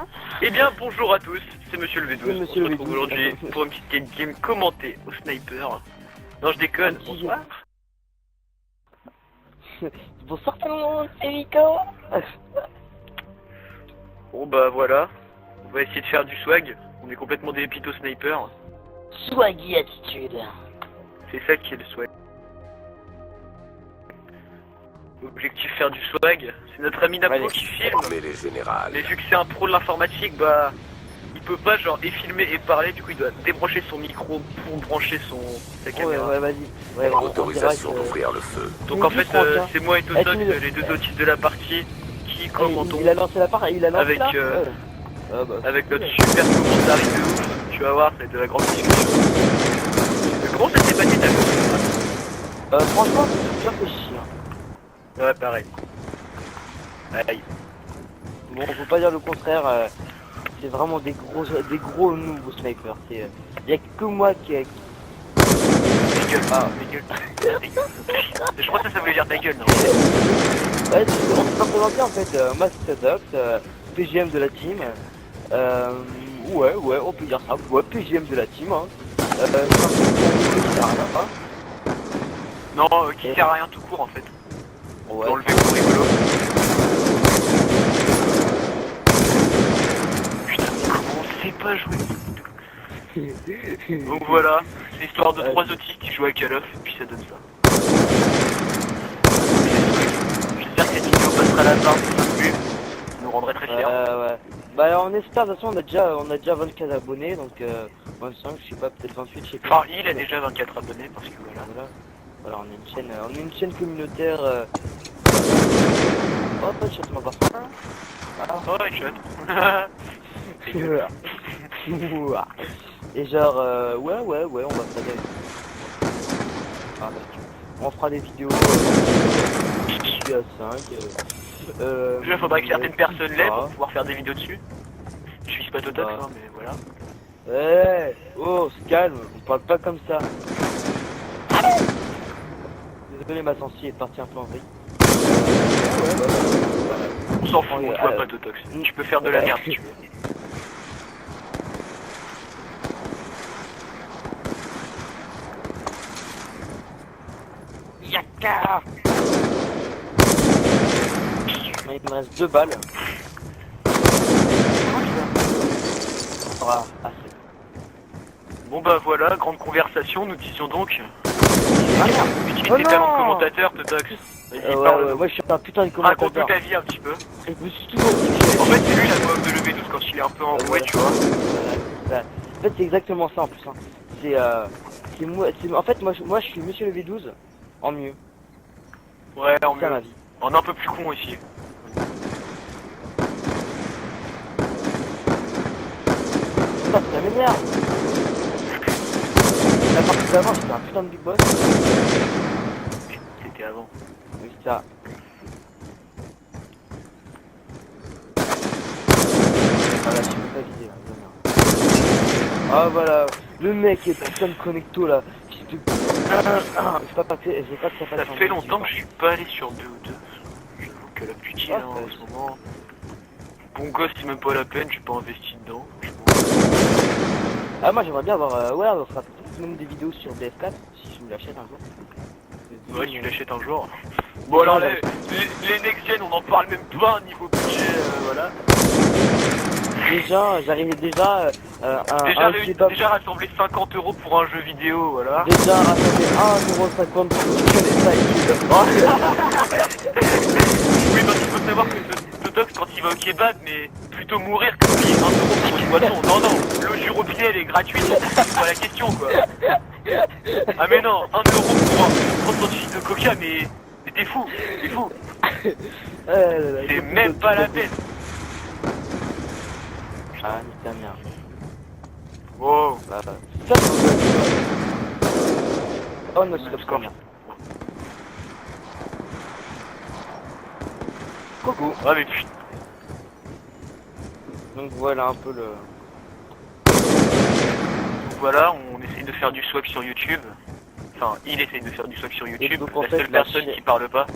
Eh bien bonjour à tous, c'est Monsieur le V12. On se le retrouve V12. aujourd'hui pour une petite game commentée au sniper. Non je déconne, bonsoir. Bonsoir tout le monde, c'est Rico. Bon bah voilà, on va essayer de faire du swag. On est complètement des pitos sniper. Swaggy attitude. C'est ça qui est le swag. Objectif faire du swag, c'est notre ami Napo qui filme. Mais les générales. Mais vu que c'est un pro de l'informatique, bah il peut pas genre et filmer et parler, du coup il doit débrancher son micro pour brancher sa caméra. Ouais, vas-y. Ouais, Autorisation d'ouvrir le feu. Donc en fait c'est moi et Totox, les deux autistes de la partie, qui commentons il a lancé la part, il a lancé avec, là avec notre super commentaire de ouf. Tu vas voir, c'est de la grande discussion. Mais comment ça s'est passé ta vie? Franchement, c'est sûr que chier. Ouais, pareil. Aïe. Bon, faut pas dire le contraire. C'est vraiment des gros nouveaux snipers. C'est, y a que moi qui. Ta gueule, ta gueule. Je crois que ça voulait dire ta gueule, non? Ouais, on peut pas présenter en fait. Moi c'est Totox, PGM de la team. Ouais, on peut dire ça. Ouais, PGM de la team. Hein. Non, qui sert à rien tout court en fait. Ouais. Dans le V pour rigolo. Putain, mais comment on sait pas jouer? Donc voilà, c'est l'histoire de trois autistes qui jouent à Call of, et puis ça donne ça. J'espère que cette vidéo passera à la barre de 5 vues, ça nous rendrait très fiers. Ouais. Bah on espère, de toute façon on a déjà 24 abonnés, donc 25, je sais pas, peut-être 28, je sais pas. Enfin, il a déjà 24 abonnés, parce que Voilà, on est une chaîne communautaire. Oh, pas de chat, ma Oh, headshot. Et genre, ouais, on va faire des... on fera des vidéos à 5. Déjà, faudrait que certaines personnes l'aient pour pouvoir faire des vidéos dessus. Je suis pas Totox, hein, mais voilà. Ouais, oh, se calme, on parle pas comme ça. Désolé, ma sensi est partie un peu en vrille. On s'en fout, on te voit pas Totox. Tu peux faire de la merde si tu veux. Yaka. Il me reste 2 balles. Ah, assez. Bon bah voilà, grande conversation, nous disions donc. Oh Utilise tes talents de commentateur, Totox. Vas-y, parle. Ouais, je suis un putain de Raconte commentateur. ta vie un petit peu. Je me suis toujours dit En fait, c'est lui la voix de lever 12 quand il est un peu enroué, tu vois. En fait, c'est exactement ça en plus. Hein. C'est moi. En fait, moi, je suis Monsieur le V12 en mieux. Ouais, en C'est mieux. ma vie. En un peu plus con aussi. Ça m'énerve. La partie d'avant, c'était un putain de big boss. C'était avant. Oui, ça. Voilà, je peux pas viser là. Ah voilà, le mec est putain de connecto là. J'ai pas que ça fasse. Ça fait longtemps que je suis pas allé sur 2 ou 2. J'avoue que la petite là en ce moment. Bon gosse, c'est même pas la peine, je suis pas investi dedans. Ah, moi j'aimerais bien avoir. Ouais, on fera peut-être même des vidéos sur BF4 si je me l'achète un jour. Ouais, tu l'achètes un jour. Bon alors les next-gen on en parle même pas niveau budget, voilà. Déjà, j'arrivais déjà Déjà rassembler 50 € pour un jeu vidéo, voilà. Déjà rassembler 1,50€ pour Oui, parce qu'il faut savoir que Totox quand il va au kebab, mais plutôt mourir que payer 1€ pour une boisson. Non, l'eau du robinet elle est gratuite, c'est pas la question quoi. Ah mais non, 1€ pour un 30 centilitres de coca, mais t'es fou, t'es fou. C'est même pas la peine. Ah, nique ta mère. Wow. Oh non, c'est comme Coucou. Ah mais putain. Donc voilà un peu le... Donc voilà, on essaye de faire du swag sur YouTube. Enfin, il essaye de faire du swag sur YouTube, donc, en la fait, seule personne qui parle pas.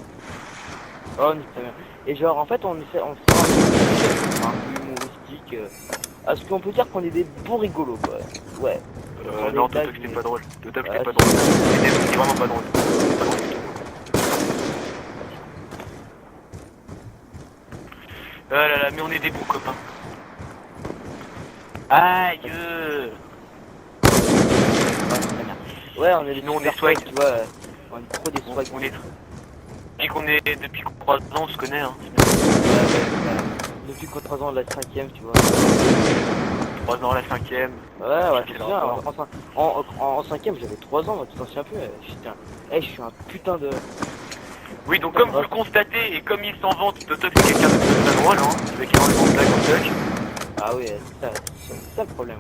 Oh, nique ta mère. Et genre, en fait, on fera un peu humoristique. est-ce qu'on peut dire qu'on est des bons rigolos, quoi? Ouais. Non, Totox c'était pas drôle. Totox c'était pas drôle. C'était vraiment pas drôle. Pas drôle du tout. Ah là là, mais on est des bons copains. Aïe. Ouais, on est des Sinon, on est super swag. potes, tu vois. On est trop des swag. On est depuis qu'on 3 ans, on se connaît, hein. Depuis qu'on 3 ans, la 5ème, tu vois. 3 ans, la 5ème. Ouais, Quel c'est bien. rapport. En 5ème, j'avais 3 ans, moi, tu t'en souviens plus. Putain. Je suis un putain de. Oui, donc comme vous le constatez, et comme il s'en vante, Totox c'est quelqu'un de très drôle, hein. Avec énormément de blagues en stock. Ah oui, c'est ça le problème.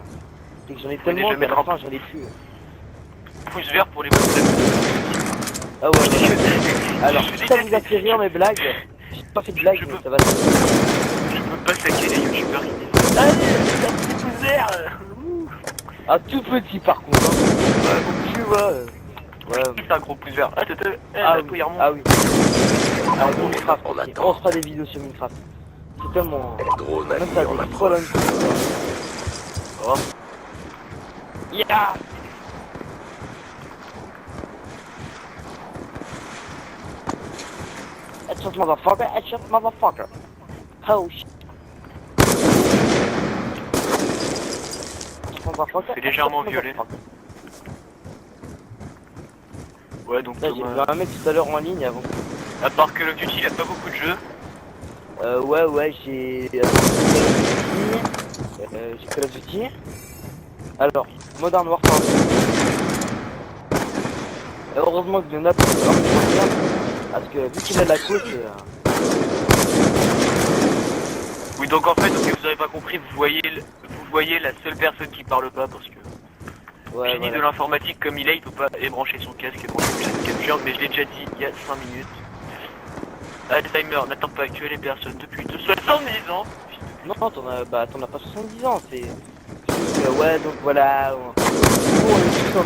C'est que j'en ai Faut tellement déjà qu'à mettre la en- fin, j'en ai plus. Pouce vert pour les bonnes blagues. Ah ouais. Alors, si ça vous a fait rire mes blagues, j'ai pas fait de blagues, mais ça va. Je peux pas saquer les youtubeurs qui disent allez, un petit pouce vert. Ah, tout petit par contre. Hein. Ouais, donc tu vois. Ouais. C'est un gros pouce vert. Ah, Totox, Ah, la oui. couille remonte. Ah oui. Ah, On Minecraft attend. aussi. On se fera des vidéos sur Minecraft. C'est tellement. Drone Même allié ça, en des approche. colonnes. Oh. Yeah! Headshot motherfucker, headshot motherfucker. Oh shit. Motherfucker, C'est légèrement headshot violet. motherfucker. Ouais, donc Là, j'ai vu un mec tout à l'heure en ligne avant. à part Call of Duty, il a pas beaucoup de jeux. Ouais, j'ai Call of Duty. Alors, Modern Warfare. Heureusement que Jonathan est vraiment bien, parce que vu qu'il a la côte, Oui, donc en fait, si vous avez pas compris, vous voyez la seule personne qui parle pas parce que ouais, génie de l'informatique comme il peut pas débrancher son casque et brancher une capture, mais je l'ai déjà dit il y a 5 minutes. Alzheimer n'attend pas actuer les personnes de plus de 70 ans. Non, t'en as pas 70 ans, c'est juste, ouais, donc voilà, nous, on est tous en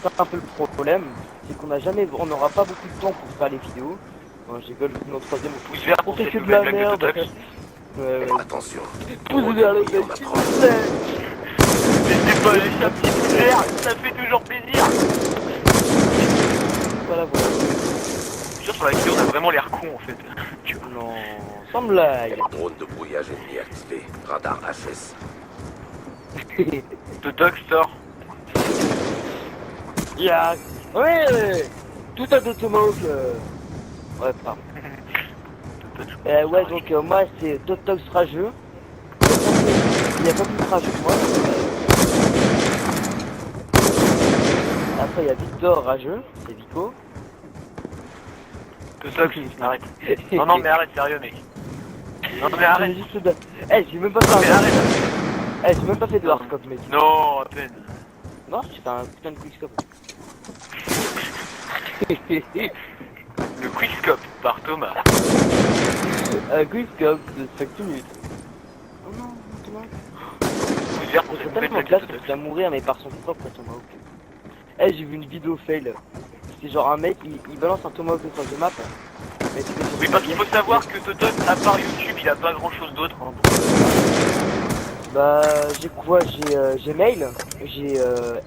c'est un peu le problème, c'est qu'on n'aura pas beaucoup de temps pour faire les vidéos. Bon, j'ai gueule notre troisième au Pouce vert on pour fait cette que de la nouvelle blague de merde. Totox. Attention. Pouce Drone vers le allié en mec, s'il approche. vous plaît. N'hésitez pas à lâcher un petit pouce vert, ça fait toujours plaisir. Voilà. Sur la vidéo, on a vraiment l'air con en fait. Tu vois. Non, sans blague. Drone de brouillage ennemi activé. Radar HS. Totox sort. Yeah. Ouais, tout à de tomahawk. Ouais, pardon. Ouais, donc moi c'est Totox rageux. Il n'y a pas plus rageux que moi. Après il y a Victor rageux, c'est Vico. Totox, arrête. Non, mais arrête, sérieux mec. Non, mais arrête. J'ai même pas fait Mais arrête. j'ai même pas fait de hardcore, mec. Non, à peine. Non, c'est un putain de quickscope. Le Quickscope par Thomas. Quickscope de 5 minutes. Oh non, Thomas. Pouce vert pour cette C'est nouvelle tellement blague de classe Totox. qu'il va mourir, mais par son propre tomahawk. J'ai vu une vidéo fail. C'est genre un mec, il balance un tomahawk de de map. Mais c'était sur Oui, parce qu'il faut savoir que Totox, à part YouTube, il a pas grand chose d'autre. Hein. Bah, j'ai quoi? J'ai mail, j'ai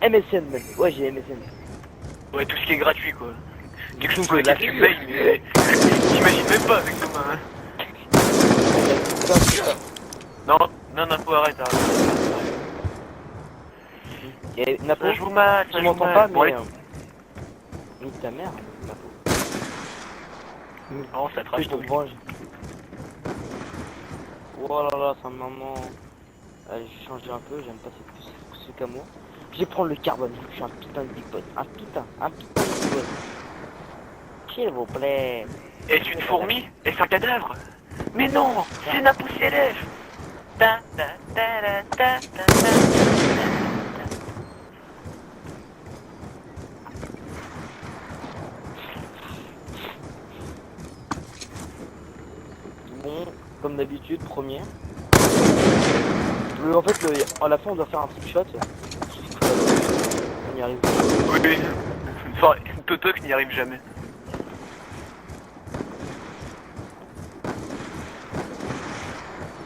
MSN même. Ouais, j'ai MSN. Ouais, tout ce qui est gratuit quoi. Quelque chose Donc, sur lequel tu payes, mais t'imagines même pas avec Thomas. Hein. Non, faut arrête. Et Napo, Ça joue mal, tu ça joue m'entends mal. pas, Bon, mais... allez. Nique ta mère, Napo. Non, ça trash Je ton te branche. Oh là là, sa maman. Allez, je vais changer un peu, j'aime pas ce camo. Je vais prendre le carbone, je suis un putain de big boss. Un putain de big boss. S'il vous plaît. Est-ce une fourmi? Est-ce un cadavre? Mais non, c'est Napo CLF. Ta ta ta ta ta ta ta. Bon, comme d'habitude, premier. En fait, à la fin, on doit faire un trick shot. On y arrive. Oui, enfin, Totox n'y arrive jamais.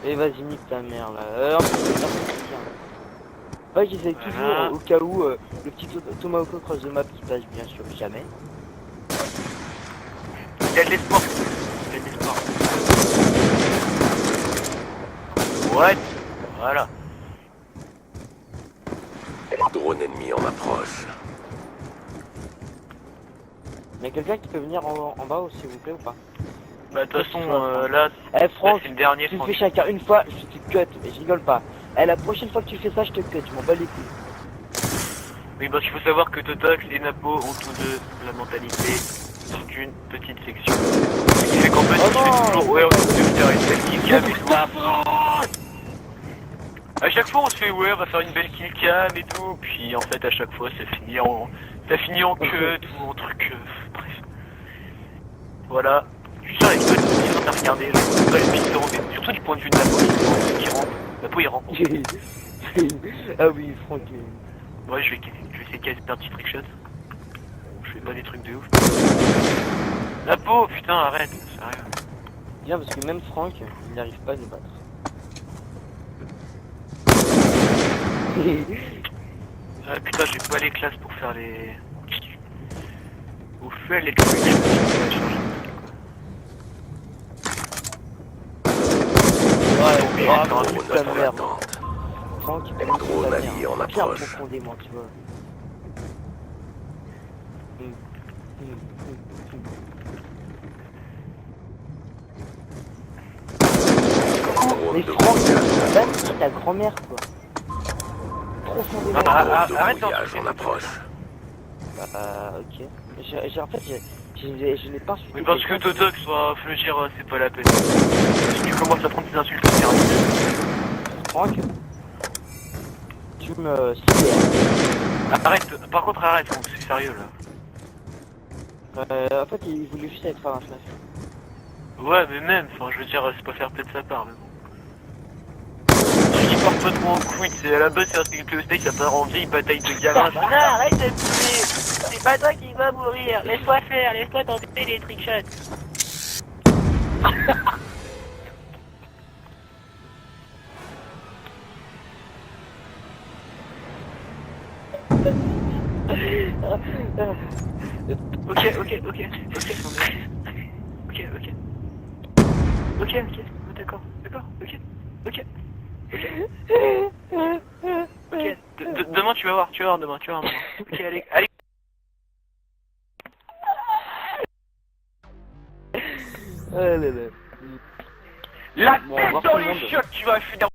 Et vas-y, nique ta mère là. En plus, c'est bien. Ouais, j'essaie Voilà. toujours au cas où le petit Tomahawk cross the map qui passe bien sûr jamais. Il y a de l'espoir. Il y a de l'espoir. What? Voilà. Drone ennemi en approche. Mais quelqu'un qui peut venir en bas s'il vous plaît ou pas? Bah de toute façon, là, Eh Franck, c'est le dernier, tu le Franck. fais chacun une fois, je te cut, mais je rigole pas. Eh, la prochaine fois que tu fais ça, je te cut, je m'en bats les couilles. Oui, parce qu'il faut savoir que Totox et Napo ont tous deux la mentalité d'une petite section. Ce qui fait qu'en fait, Oh il non. fait toujours ouais, on va faire une belle killcam et tout. À chaque fois, on se fait ouais, on va faire une belle killcam et tout, puis en fait, à chaque fois, ça finit en cut ou en truc. Bref. Voilà. Je suis sûr avec toi, si t'as regardé, je pas le piston, mais surtout du point de vue de Napo, qui rentre. Napo, il rentre. Ah oui, Franck. Ouais, je vais essayer de caser un petit trickshot. Je fais pas des trucs de ouf. La peau, putain, arrête, sérieux. Bien, parce que même Franck, il n'arrive pas à nous battre. Ah putain, j'ai pas les classes pour faire les... Au fait, les trucs, je vais changer. Ouais, Ah, grave, putain, nique Drone ta en mère. attente. Franck, il Drone nique ta allié en mère. Bien approche. profondément, tu vois. Mais Drone de Franck, brouillage. même si ta grand-mère, quoi. Profondément. Ah, Drone de arrête brouillage d'en en approche. Ok. En fait, je n'ai pas insulté. Mais parce que quelqu'un. Totox, faut le dire, c'est pas la peine. Si tu commences à prendre des insultes, c'est sérieux. Franck, tu me sidères. Arrête, par contre, arrête, Franck, c'est sérieux là. En fait, il voulait juste être faire un flash. Ouais, mais même, enfin, je veux dire, c'est pas faire peut-être sa part, mais bon. Il part pas trop en couille, c'est à la base, c'est parce que le steak, ça part en vieille bataille de gamins. Non, arrête de pousser, c'est pas toi qui vas mourir, laisse-moi faire, laisse-moi tenter les trickshots. Ok, d'accord, ok. Demain tu vas voir, demain. Ok, allez. Ah là là. La Bon, on va tête voir dans tout le les monde. chiottes, tu vas finir